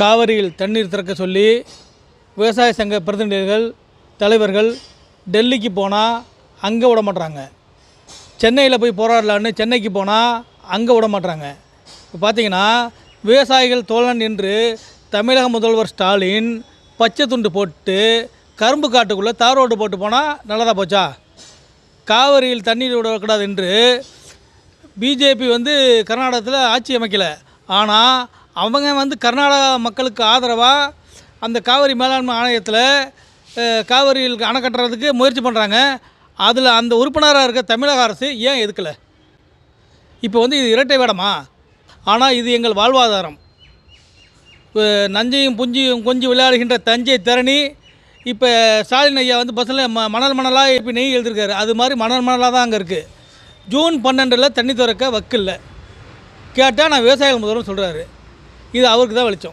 காவிரியில் தண்ணீர் திறக்க சொல்லி விவசாய சங்க பிரதிநிதிகள் தலைவர்கள் டெல்லிக்கு போனால் அங்கே விட மாட்றாங்க. சென்னையில் போய் போராடலான்னு சென்னைக்கு போனால் அங்கே விட மாட்றாங்க. இப்போ பார்த்தீங்கன்னா விவசாயிகள் தோழன் என்று தமிழக முதல்வர் ஸ்டாலின் பச்சை துண்டு போட்டு கரும்பு காட்டுக்குள்ளே தார் ரோடு போட்டு போனால் நல்லதாக போச்சா? காவிரியில் தண்ணீர் விடக்கூடாது என்று பிஜேபி கர்நாடகத்தில் ஆட்சி அமைக்கலை. ஆனால் அவங்க கர்நாடகா மக்களுக்கு ஆதரவாக அந்த காவிரி மேலாண்மை ஆணையத்தில் காவிரியில் அணை கட்டுறதுக்கு முயற்சி பண்ணுறாங்க. அதில் அந்த உறுப்பினராக இருக்க தமிழக அரசு ஏன் எதுக்கலை? இப்போ இது இரட்டை வேடமா? ஆனால் இது எங்கள் வாழ்வாதாரம். நஞ்சையும் புஞ்சியும் கொஞ்சம் விளையாடுகின்ற தஞ்சை திறனி இப்போ ஸ்டாலின் ஐயா பஸ்ஸில் மணலாக இப்போ நெய் எழுதியிருக்காரு. அது மாதிரி மணலாக தான் அங்கே இருக்குது. ஜூன் 12 தண்ணி திறக்க வக்கில்லை கேட்டால் நான் விவசாயிகள் முதல்வர் சொல்கிறாரு. இது அவருக்கு தான் வெளிச்சம்.